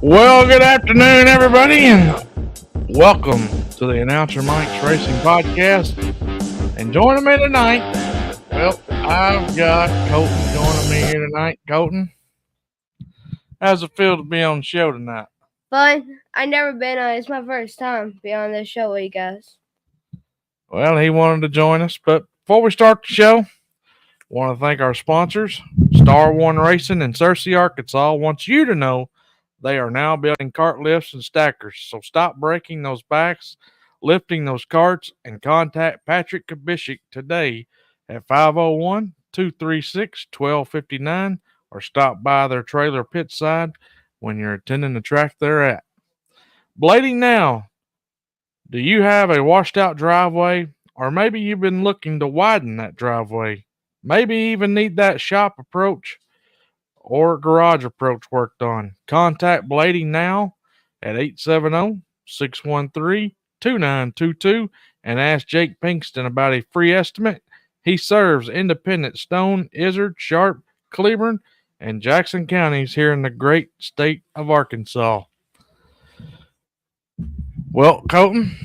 Well, good afternoon, everybody, and welcome to the Announcer Mike's Racing Podcast. And joining me tonight, well, I've got Colton joining me here tonight. Colton, how's it feel to be on the show tonight? Fun. I never been on. It's my first time being on this show with you guys. Well, he wanted to join us, but before we start the show, I want to thank our sponsors, Star One Racing in Searcy, Arkansas. Wants you to know they are now building cart lifts and stackers. So stop breaking those backs, lifting those carts, and contact Patrick Kabishik today at 501 236 1259 or stop by their trailer pit side when you're attending the track they're at. Blading now, do you have a washed out driveway, or maybe you've been looking to widen that driveway? Maybe even need that shop approach or garage approach worked on? Contact Blading now at 870-613-2922 and ask Jake Pinkston about a free estimate. He serves Independent, Stone, Izard, Sharp, Cleburne, and Jackson counties here in the great state of Arkansas. Well, Colton,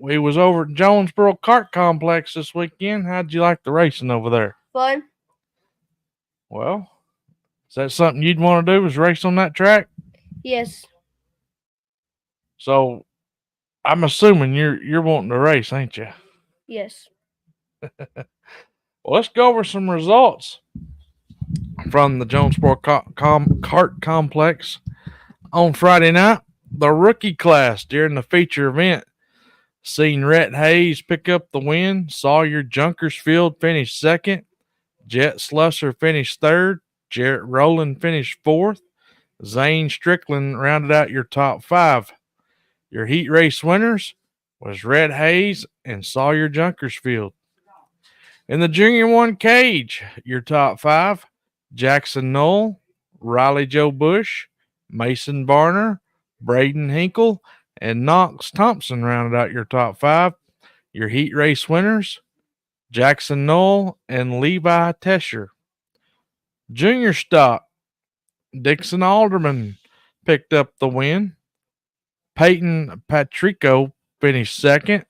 we was over at Jonesboro Kart Complex this weekend. How'd you like the racing over there? Fun. Well, is that something you'd want to do, is race on that track? Yes. So I'm assuming you're wanting to race, ain't you? Yes. Well, let's go over some results from the Jonesboro Kart Complex on Friday night. The rookie class during the feature event seen Rhett Hayes pick up the win. Sawyer Junkersfield finished second. Jet Slusser finished third. Jarrett Rowland finished fourth. Zane Strickland rounded out your top five. Your heat race winners was Rhett Hayes and Sawyer Junkersfield. In the Junior 1 cage, your top five: Jackson Knoll, Riley Joe Bush, Mason Varner, Braden Hinkle, and Knox Thompson rounded out your top five. Your heat race winners: Jackson Knoll and Levi Tesher. Junior stock, Dixon Alderman picked up the win. Peyton Patrico finished second.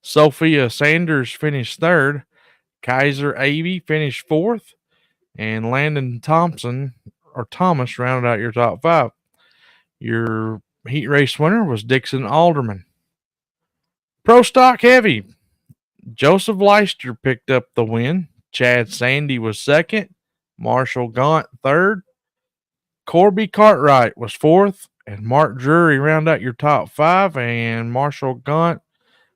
Sophia Sanders finished third. Kaiser Avey finished fourth. And Landon Thomas rounded out your top five. Your heat race winner was Dixon Alderman. Pro Stock Heavy, Joseph Leister picked up the win. Chad Sandy was second. Marshall Gaunt third. Corby Cartwright was fourth. And Mark Drury rounded out your top five. And Marshall Gaunt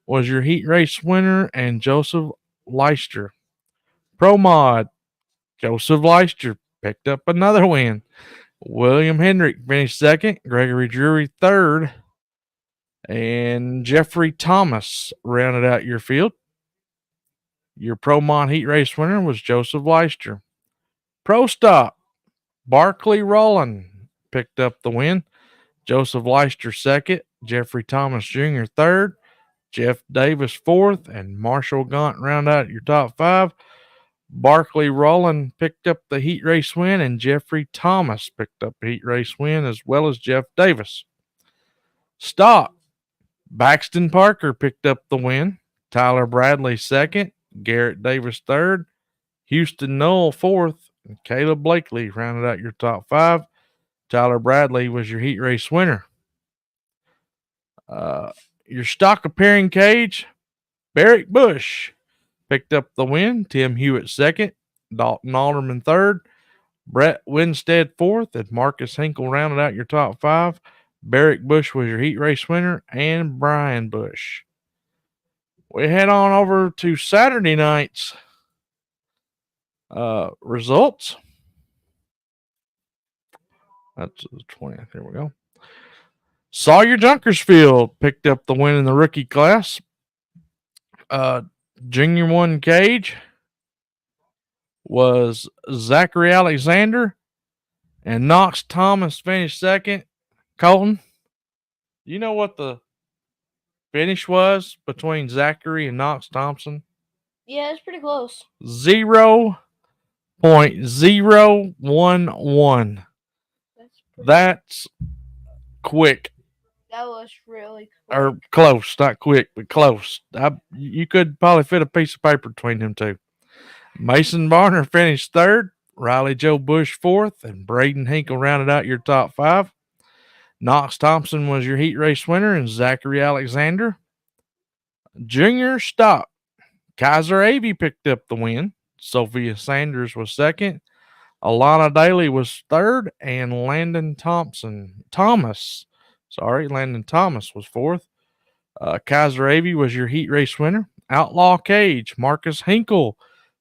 was your heat race winner. And Joseph Leister. Pro Mod, Joseph Leister picked up another win. William Hendrick finished second. Gregory Drury third. And Jeffrey Thomas rounded out your field. Your Pro Mod heat race winner was Joseph Leister. Pro Stock, Barkley Rowland picked up the win. Joseph Leister second. Jeffrey Thomas Jr. third. Jeff Davis fourth. And Marshall Gaunt rounded out your top five. Barkley Rowland picked up the heat race win, and Jeffrey Thomas picked up the heat race win, as well as Jeff Davis. Stock, Baxton Parker picked up the win. Tyler Bradley second. Garrett Davis third. Houston Knoll fourth. And Caleb Blakely rounded out your top five. Tyler Bradley was your heat race winner. Your stock appearing cage, Barrick Bush picked up the win. Tim Hewitt second. Dalton Alderman third. Brett Winstead fourth. And Marcus Hinkle rounded out your top five. Barrick Bush was your heat race winner. And Brian Bush. We head on over to Saturday night's results. That's the 20th. Here we go. Sawyer Junkersfield picked up the win in the rookie class. Junior 1 cage was Zachary Alexander, and Knox Thomas finished second. Colton, you know what the finish was between Zachary and Knox Thompson? Yeah, it's pretty close. 0.011. That's That's quick That was really or quick. close, not quick, but close. You could probably fit a piece of paper between them two. Mason Varner finished third, Riley Joe Bush fourth, and Braden Hinkle rounded out your top five. Knox Thompson was your heat race winner, and Zachary Alexander. Junior stock. Kaiser Avey picked up the win. Sophia Sanders was second. Alana Daly was third, and Landon Thomas was fourth. Kaiser Avey was your heat race winner. Outlaw Cage, Marcus Hinkle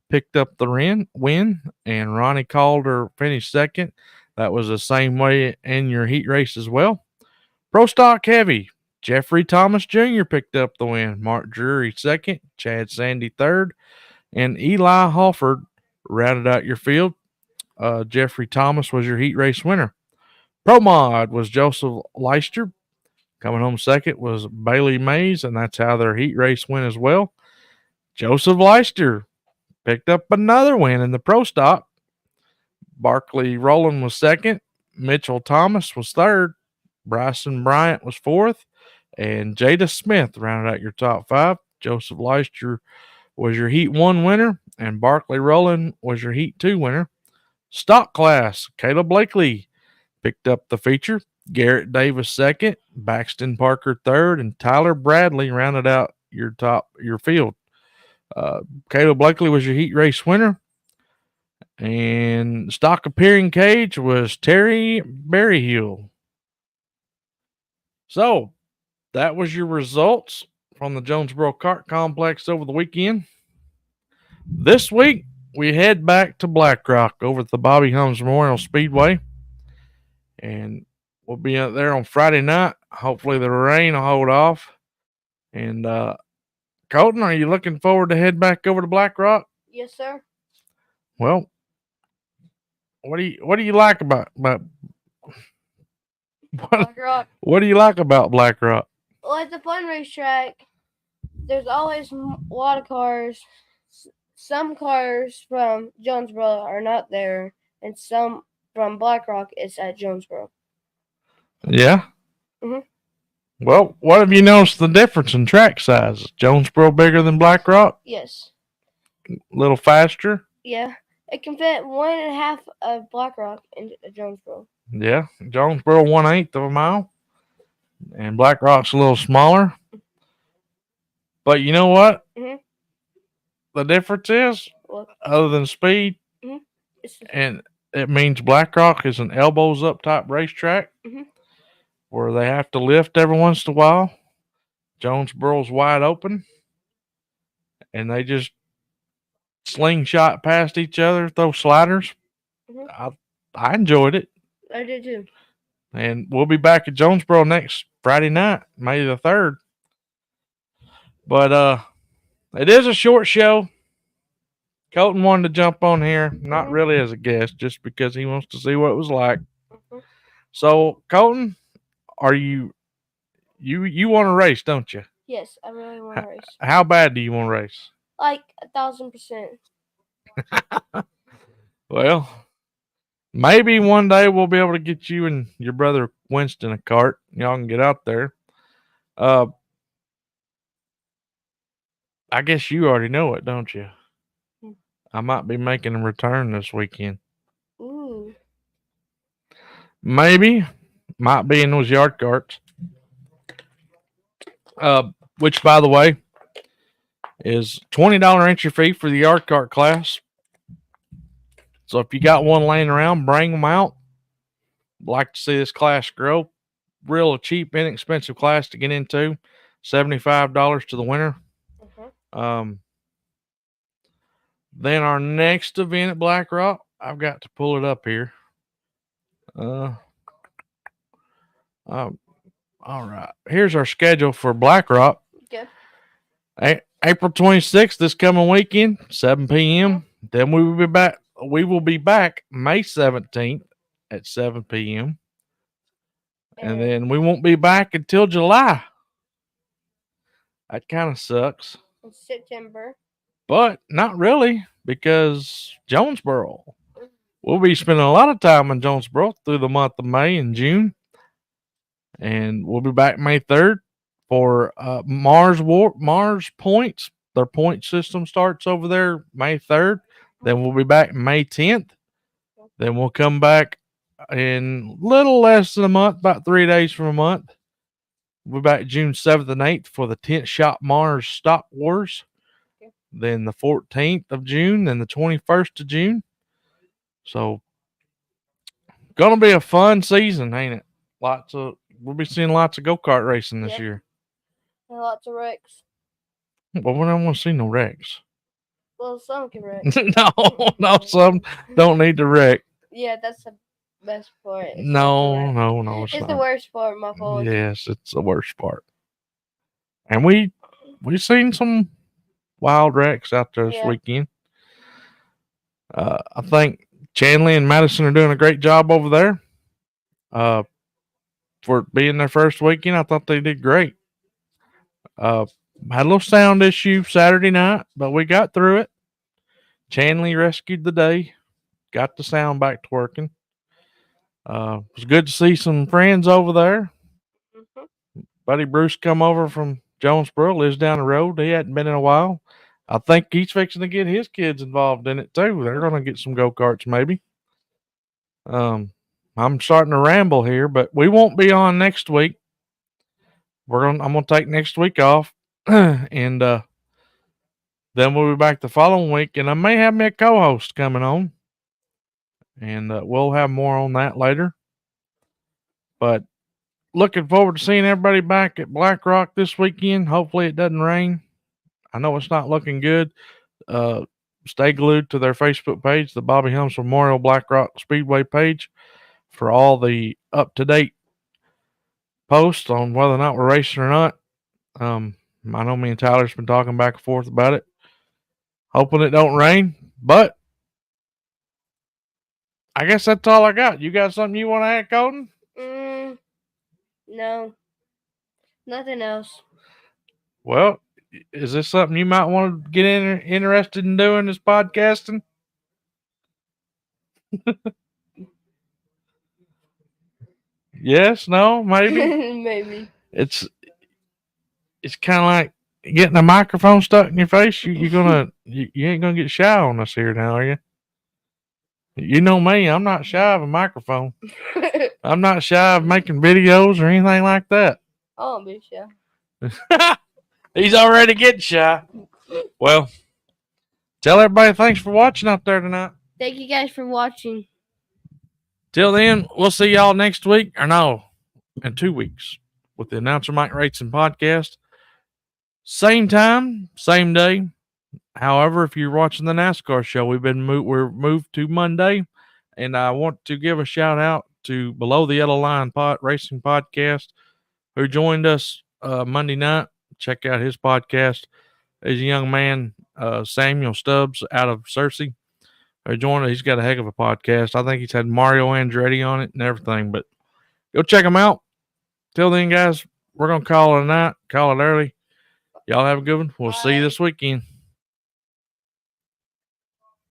picked up the win, and Ronnie Calder finished second. That was the same way in your heat race as well. Pro Stock Heavy, Jeffrey Thomas Jr. picked up the win. Mark Drury second, Chad Sandy third, and Eli Hofford rounded out your field. Jeffrey Thomas was your heat race winner. Pro Mod was Joseph Leister. Coming home second was Bailey Mays, and that's how their heat race went as well. Joseph Leister picked up another win in the Pro Stock. Barkley Rowland was second. Mitchell Thomas was third. Bryson Bryant was fourth. And Jada Smith rounded out your top five. Joseph Leister was your Heat 1 winner, and Barkley Rowland was your Heat 2 winner. Stock class, Caleb Blakely picked up the feature. Garrett Davis second, Baxton Parker third, and Tyler Bradley rounded out your field. Caleb Blakely was your heat race winner. And stock appearing cage was Terry Berryhill. So that was your results from the Jonesboro Kart Complex over the weekend. This week, we head back to Black Rock over at the Bobby Holmes Memorial Speedway. And we'll be out there on Friday night. Hopefully the rain will hold off. And Colton, are you looking forward to head back over to Black Rock? Yes, sir. Well, what do you like about Black Rock? What do you like about Black Rock? Well, it's a fun racetrack. There's always a lot of cars. Some cars from Jonesboro are not there, and some from Black Rock is at Jonesboro. Yeah. Mhm. Well, what have you noticed the difference in track size? Jonesboro bigger than Black Rock? Yes. A little faster? Yeah. It can fit 1.5 of Black Rock into Jonesboro. Yeah. Jonesboro 1/8 of a mile. And Black Rock's a little smaller. But you know what? Mhm. The difference is, What? other than speed, Mhm. and it means Black Rock is an elbows up type racetrack where they have to lift every once in a while. Jonesboro's wide open, and they just slingshot past each other, throw sliders. I enjoyed it. I did too. And we'll be back at Jonesboro next Friday night, May the 3rd. But it is a short show. Colton wanted to jump on here, not really as a guest, just because he wants to see what it was like. So, Colton, are you want to race, don't you? Yes, I really want to race. How bad do you want to race? Like 1,000%. Well, maybe one day we'll be able to get you and your brother Winston a cart. Y'all can get out there. I guess you already know it, don't you? I might be making a return this weekend. Ooh. Maybe. Might be in those yard carts. Which, by the way, is $20 entry fee for the yard cart class. So if you got one laying around, bring them out. Like to see this class grow. Real cheap, inexpensive class to get into. $75 to the winner. Then our next event at Black Rock, I've got to pull it up here. All right. Here's our schedule for Black Rock. Okay. April 26th, this coming weekend, 7 p.m. Then we will be back. We will be back May 17th at 7 p.m. And then we won't be back until July. That kind of sucks. In September. But not really, because Jonesboro we'll be spending a lot of time in Jonesboro through the month of May and June. And we'll be back May 3rd for Mars Points. Their point system starts over there May 3rd. Then we'll be back May 10th. Then we'll come back in little less than a month, about 3 days from a month. We'll be back June 7th and 8th for the Tent Shop Mars Stock Wars. Then the 14th of June and the 21st of June. So, gonna be a fun season, ain't it? We'll be seeing lots of go-kart racing this year. And lots of wrecks. But we don't want to see no wrecks. Well, some can wreck. no, some don't need to wreck. Yeah, that's the best part. No, it's not. The worst part, my fault. Yes, it's the worst part. And we seen some wild wrecks out there this weekend. I think Chanley and Madison are doing a great job over there. For being their first weekend, I thought they did great. Had a little sound issue Saturday night, but we got through it. Chanley rescued the day, got the sound back to working. It was good to see some friends over there. Mm-hmm. Buddy Bruce come over from Jonesboro, lives down the road. He hadn't been in a while. I think he's fixing to get his kids involved in it too. They're going to get some go-karts maybe. I'm starting to ramble here, but we won't be on next week. I'm gonna take next week off, and then we'll be back the following week. And I may have me a co-host coming on, and we'll have more on that later. But looking forward to seeing everybody back at Black Rock this weekend. Hopefully it doesn't rain. I know it's not looking good. Stay glued to their Facebook page, the Bobby Helms Memorial Black Rock Speedway page, for all the up-to-date posts on whether or not we're racing or not. I know me and Tyler's been talking back and forth about it, hoping it don't rain, but I guess that's all I got. You got something you want to add, Colton? No, nothing else. Well, is this something you might want to get interested in doing, this podcasting? Yes, no, maybe. Maybe. It's kind of like getting a microphone stuck in your face. You ain't gonna get shy on us here now, are you? You know me, I'm not shy of a microphone. I'm not shy of making videos or anything like that. I'll be shy. He's already getting shy. Well, tell everybody thanks for watching out there tonight. Thank you guys for watching. Till then, we'll see y'all next week, or no, in 2 weeks, with the Announcer Mike Racing Podcast. Same time, same day. However, if you're watching the NASCAR show, we're moved to Monday, and I want to give a shout out to Below the Yellow Line Racing Podcast, who joined us Monday night. Check out his podcast. He's a young man, Samuel Stubbs, out of Searcy. He's got a heck of a podcast. I think he's had Mario Andretti on it and everything, but go check him out. Till then, guys, we're going to call it a night, call it early. Y'all have a good one. We'll see you this weekend.